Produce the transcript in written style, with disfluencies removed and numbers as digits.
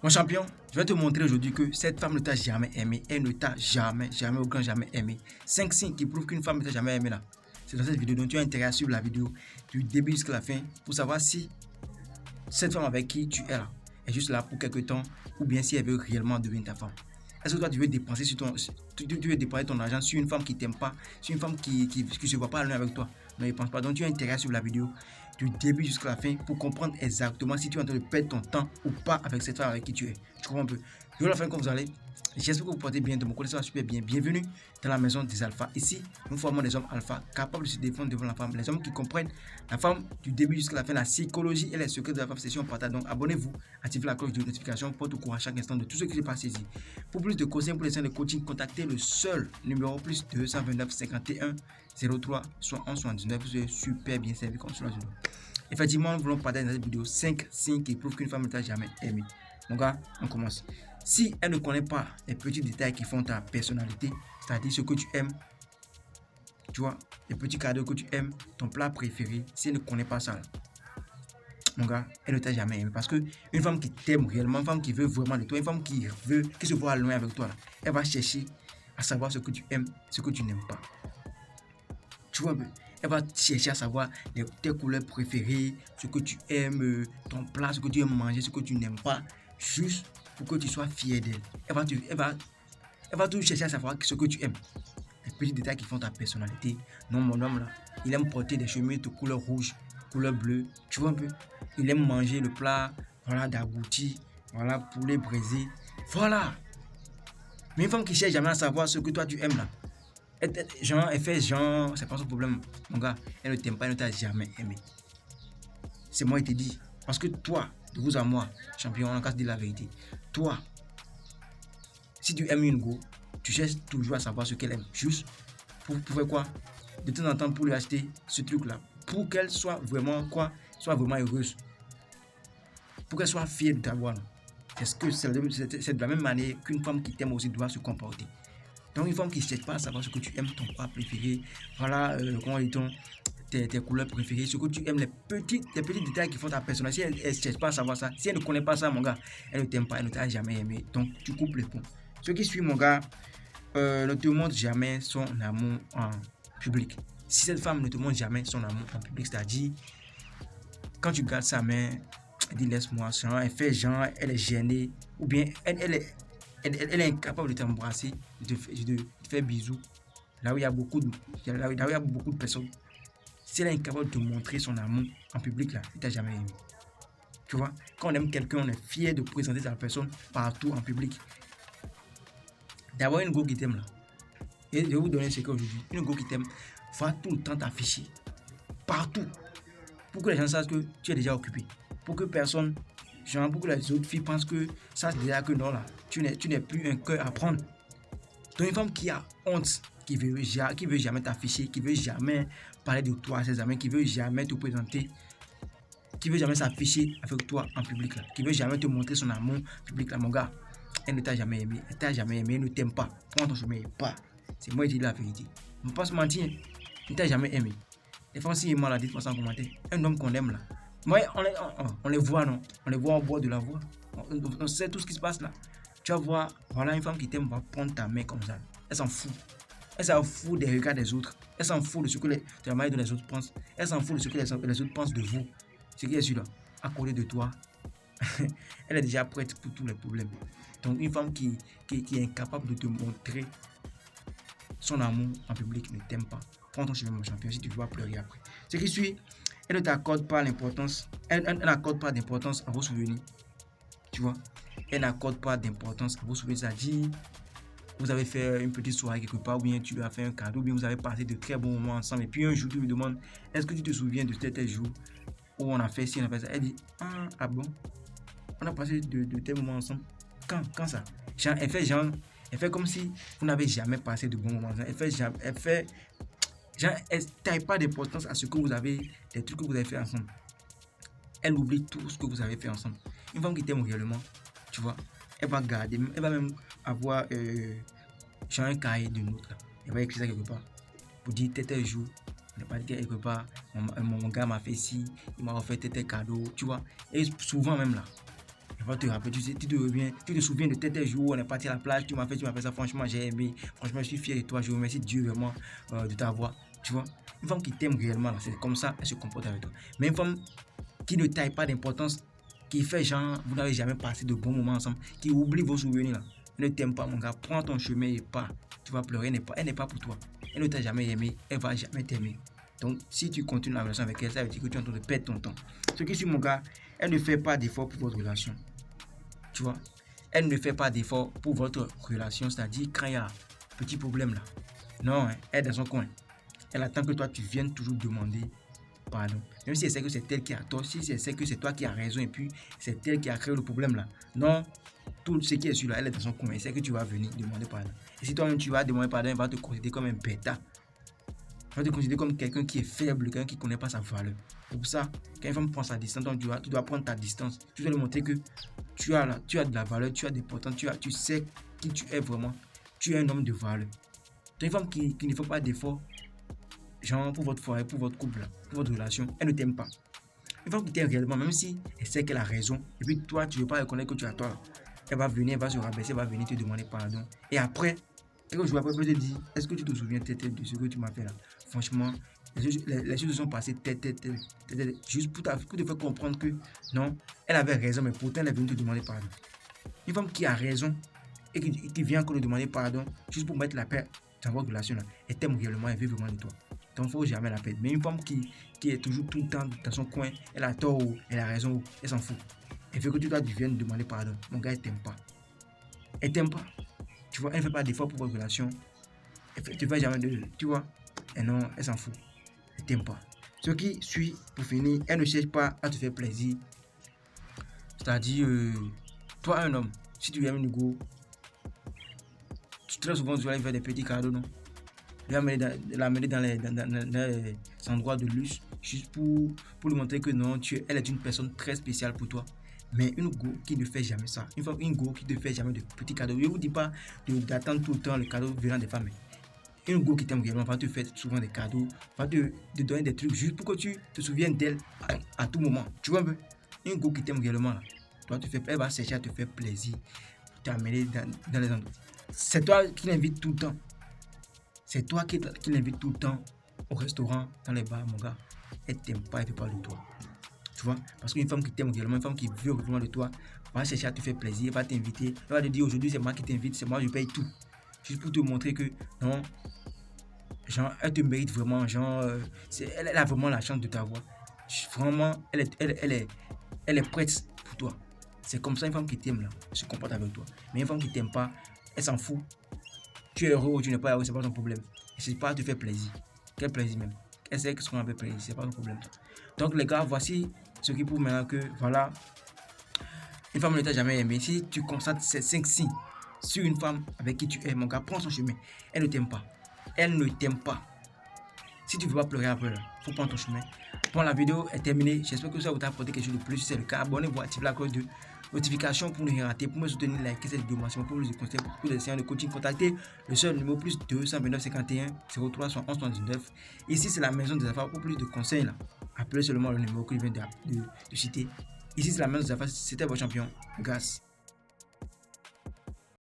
Mon champion, je vais te montrer aujourd'hui que cette femme ne t'a jamais aimé. Elle ne t'a jamais, au grand jamais aimé. 5 signes qui prouvent qu'une femme ne t'a jamais aimé là. C'est dans cette vidéo, donc tu as intérêt à suivre la vidéo du début jusqu'à la fin pour savoir si cette femme avec qui tu es là est juste là pour quelque temps ou bien si elle veut réellement devenir ta femme. Est-ce que toi tu veux dépenser tu veux dépenser ton argent sur une femme qui t'aime pas, sur une femme qui se voit pas loin avec toi? Non, je pense pas. Donc tu as intérêt à suivre la vidéo du début jusqu'à la fin pour comprendre exactement si tu es en train de perdre ton temps ou pas avec cette femme avec qui tu es. Tu comprends un peu? Je vais la fin comme vous allez. J'espère que vous portez bien, de mon côté ça va super bien. Bienvenue dans la maison des alphas. Ici, nous formons des hommes alpha capables de se défendre devant la femme. Les hommes qui comprennent la femme du début jusqu'à la fin, la psychologie et les secrets de la femme. C'est si on partage. Donc abonnez-vous, activez la cloche de notification pour être au courant à chaque instant de tout ce qui se passe ici. Pour plus de conseils, pour les séances de coaching, contactez le seul numéro plus 229 51 03 71 79. Vous êtes super bien servi comme cela. Effectivement, nous voulons partager dans cette vidéo 5 signes qui prouvent qu'une femme ne t'a jamais aimé. Mon gars, on commence. Si elle ne connaît pas les petits détails qui font ta personnalité, c'est-à-dire ce que tu aimes, tu vois, les petits cadeaux que tu aimes, ton plat préféré, si elle ne connaît pas ça, mon gars, elle ne t'a jamais aimé. Parce que une femme qui t'aime réellement, une femme qui veut vraiment de toi, une femme qui se voit loin avec toi, là, elle va chercher à savoir ce que tu aimes, ce que tu n'aimes pas. Tu vois un peu? Elle va chercher à savoir tes couleurs préférées, ce que tu aimes, ton plat, ce que tu aimes manger, ce que tu n'aimes pas, juste pour que tu sois fier d'elle. Elle va toujours chercher à savoir ce que tu aimes. Les petits détails qui font ta personnalité. Non, mon homme là, il aime porter des chemises de couleur rouge, couleur bleue. Tu vois un peu? Il aime manger le plat, voilà, d'agouti, voilà, poulet braisé. Voilà. Mais une femme qui cherche jamais à savoir ce que toi tu aimes là, elle fait genre, c'est pas son problème. Mon gars, elle ne t'aime pas, elle ne t'a jamais aimé. C'est moi qui te dis. Parce que toi, de vous à moi, champion, on a qu'à se dire la vérité. Toi, si tu aimes une go, tu cherches toujours à savoir ce qu'elle aime. Juste pour faire quoi? De temps en temps, pour lui acheter ce truc-là. Pour qu'elle soit vraiment quoi? Soit vraiment heureuse. Pour qu'elle soit fière de t'avoir. Est-ce que c'est de la même manière qu'une femme qui t'aime aussi doit se comporter? Donc une femme qui ne cherche pas à savoir ce que tu aimes, ton plat préféré, voilà, comment dit-on, tes couleurs préférées, ce que tu aimes, les petits détails qui font ta personnalité. Si elle ne cherche pas à savoir ça, si elle ne connaît pas ça, mon gars, elle ne t'aime pas, elle ne t'a jamais aimé. Donc tu coupes les ponts. Ce qui suit, mon gars, ne te montre jamais son amour en public. Si cette femme ne te montre jamais son amour en public, c'est-à-dire, quand tu gardes sa main, elle dit laisse-moi, elle fait genre, elle est gênée, ou bien elle est incapable de t'embrasser, de te faire bisous. Là où il y a beaucoup de personnes, si elle est incapable de te montrer son amour en public, là, elle t'a jamais aimé. Tu vois, quand on aime quelqu'un, on est fier de présenter sa personne partout en public. D'avoir une go qui t'aime là. Et je vais vous donner un secret aujourd'hui. Une go qui t'aime va tout le temps t'afficher. Partout. Pour que les gens sachent que tu es déjà occupé. Pour que personne, genre pour que les autres filles pensent que ça c'est déjà que non là, tu n'es plus un cœur à prendre. Donc une femme qui a honte, qui veut jamais t'afficher, qui veut jamais parler de toi à ses amis, qui veut jamais te présenter, qui veut jamais s'afficher avec toi en public là, qui veut jamais te montrer son amour public là, mon gars, elle ne t'a jamais aimé, elle ne t'aime pas. Prends ton chemin, pas. C'est moi qui dis la vérité. On ne peut pas se mentir, elle ne t'a jamais aimé. Les femmes si mal dites-moi ça en commentaire. Un homme qu'on aime là. Moi, on les voit, non? On les voit au bord de la voie. On sait tout ce qui se passe là. Tu vas voir, voilà une femme qui t'aime va prendre ta main comme ça. Elle s'en fout. Elle s'en fout des regards des autres. Elle s'en fout de ce que de la manière dont les autres pensent. Elle s'en fout de ce que les autres pensent de vous. Ce qui est celui-là, à côté de toi, elle est déjà prête pour tous les problèmes. Donc une femme qui est incapable de te montrer son amour en public ne t'aime pas. Prends ton chemin, mon champion, si tu dois pleurer après. Ce qui suit, elle ne t'accorde pas l'importance, elle n'accorde pas d'importance à vos souvenirs. Tu vois, elle n'accorde pas d'importance à vos souvenirs. C'est-à-dire, vous avez fait une petite soirée quelque part, ou bien tu lui as fait un cadeau, ou bien vous avez passé de très bons moments ensemble. Et puis un jour, tu lui demandes, est-ce que tu te souviens de tel jour où on a fait ci, on a fait ça? Elle dit, ah bon, on a passé de tels moments ensemble. Quand ça? Genre, elle fait comme si vous n'avez jamais passé de bons moments ensemble. Elle taille pas d'importance à ce que vous avez, les trucs que vous avez fait ensemble. Elle oublie tout ce que vous avez fait ensemble. Une femme qui t'aime réellement, tu vois, elle va garder, elle va même avoir genre un cahier de notes là. Elle va écrire ça quelque part pour dire tel jour. On n'a pas dit quelque part, mon gars m'a fait ci, il m'a offert tel cadeau, tu vois. Et souvent même là, va te rappeler, tu te souviens de tel jour où on est parti à la plage, tu m'as fait ça, franchement j'ai aimé, franchement je suis fier de toi, je remercie Dieu vraiment de t'avoir, tu vois. Une femme qui t'aime réellement, c'est comme ça, elle se comporte avec toi. Mais une femme qui ne taille pas d'importance, qui fait genre, vous n'avez jamais passé de bons moments ensemble, qui oublie vos souvenirs là, elle ne t'aime pas mon gars, prends ton chemin et pars, tu vas pleurer, elle n'est pas pour toi, elle ne t'a jamais aimé, elle va jamais t'aimer. Donc si tu continues la relation avec elle, ça veut dire que tu es en train de perdre ton temps. Ce qui suit mon gars, elle ne fait pas d'effort pour votre relation, tu vois, elle ne fait pas d'effort pour votre relation, c'est-à-dire quand il y a un petit problème là, non, elle est dans son coin, elle attend que toi tu viennes toujours demander pardon. Même si elle sait que c'est elle qui a tort, si elle sait que c'est toi qui as raison et puis c'est elle qui a créé le problème là. Non, tout ce qui est sur là, elle est dans son coin. Elle sait que tu vas venir demander pardon. Et si toi-même tu vas demander pardon, elle va te considérer comme un bêta. Elle va te considérer comme quelqu'un qui est faible, quelqu'un qui ne connaît pas sa valeur. C'est pour ça, quand une femme prend sa distance, donc tu dois prendre ta distance. Tu dois lui montrer que tu as de la valeur, tu as des potentiels, tu sais qui tu es vraiment. Tu es un homme de valeur. Donc une femme qui ne fait pas d'efforts, genre pour votre foyer, pour votre couple, pour votre relation, elle ne t'aime pas. Une femme qui t'aime réellement, même si elle sait qu'elle a raison, et puis toi, tu ne veux pas reconnaître que tu as tort, elle va venir, elle va se rabaisser, elle va venir te demander pardon. Et après, quelques jours après, elle te dit, est-ce que tu te souviens de ce que tu m'as fait là? Franchement, les choses se sont passées juste pour te faire comprendre que non, elle avait raison, mais pourtant elle est venue te demander pardon. Une femme qui a raison et qui vient encore te demander pardon, juste pour mettre la paix dans votre relation là, elle t'aime réellement, elle veut vraiment de toi. Donc il ne faut jamais la perdre. Mais une femme qui est toujours tout le temps dans son coin, elle a tort ou elle a raison ou elle s'en fout. Elle veut que tu viennes demander pardon. Mon gars, elle t'aime pas. Elle t'aime pas. Tu vois, elle ne fait pas d'effort pour votre relation. Elle te fait jamais de... Tu vois. Et non, elle s'en fout. Elle t'aime pas. Ce qui suit, pour finir, elle ne cherche pas à te faire plaisir. C'est-à-dire, toi un homme, si tu aimes une go, très souvent tu vas lui faire des petits cadeaux, non? L'amener dans les endroits de luxe juste pour lui montrer que non, elle est une personne très spéciale pour toi. Mais une go qui ne fait jamais ça, une go qui ne fait jamais de petits cadeaux, je ne vous dis pas d'attendre tout le temps le cadeau venant des femmes. Une go qui t'aime vraiment va te faire souvent des cadeaux, va te donner des trucs juste pour que tu te souviennes d'elle à tout moment. Tu vois un peu? Une go qui t'aime réellement là, elle va chercher à te faire plaisir, t'amener dans les endroits. C'est toi qui l'invites tout le temps. C'est toi qui l'invite tout le temps au restaurant, dans les bars, mon gars. Elle t'aime pas, elle ne veut pas de toi. Tu vois? Parce qu'une femme qui t'aime réellement, une femme qui veut vraiment de toi, va chercher à te faire plaisir, va t'inviter. Elle va te dire aujourd'hui, c'est moi qui t'invite, c'est moi, je paye tout. Juste pour te montrer que non, genre, elle te mérite vraiment. Genre, elle a vraiment la chance de t'avoir. Vraiment, elle est prête pour toi. C'est comme ça une femme qui t'aime là, se comporte avec toi. Mais une femme qui t'aime pas, elle s'en fout. Tu es heureux ou tu n'es pas heureux, c'est pas ton problème. Et c'est pas te faire plaisir. Quel plaisir même. Elle sait ce qu'on appelle plaisir, c'est pas ton problème. Donc les gars, voici ce qui prouve maintenant que voilà, une femme ne t'a jamais aimé. Si tu constates ces 5 signes sur une femme avec qui tu es, mon gars, prends son chemin. Elle ne t'aime pas. Elle ne t'aime pas. Si tu ne veux pas pleurer après, il faut prendre ton chemin. Bon, la vidéo est terminée. J'espère que ça vous a apporté quelque chose de plus. Si c'est le cas, abonnez-vous, activez la cloche de notification pour ne rien rater. Pour me soutenir, likez cette vidéo maximum pour plus de conseils, pour des séances de coaching. Contactez le seul numéro plus 229 51 03 71 79. Ici, c'est la maison des affaires. Pour plus de conseils, là, appelez seulement le numéro que je viens de citer. Ici, c'est la maison des affaires. C'était votre champion, Gas.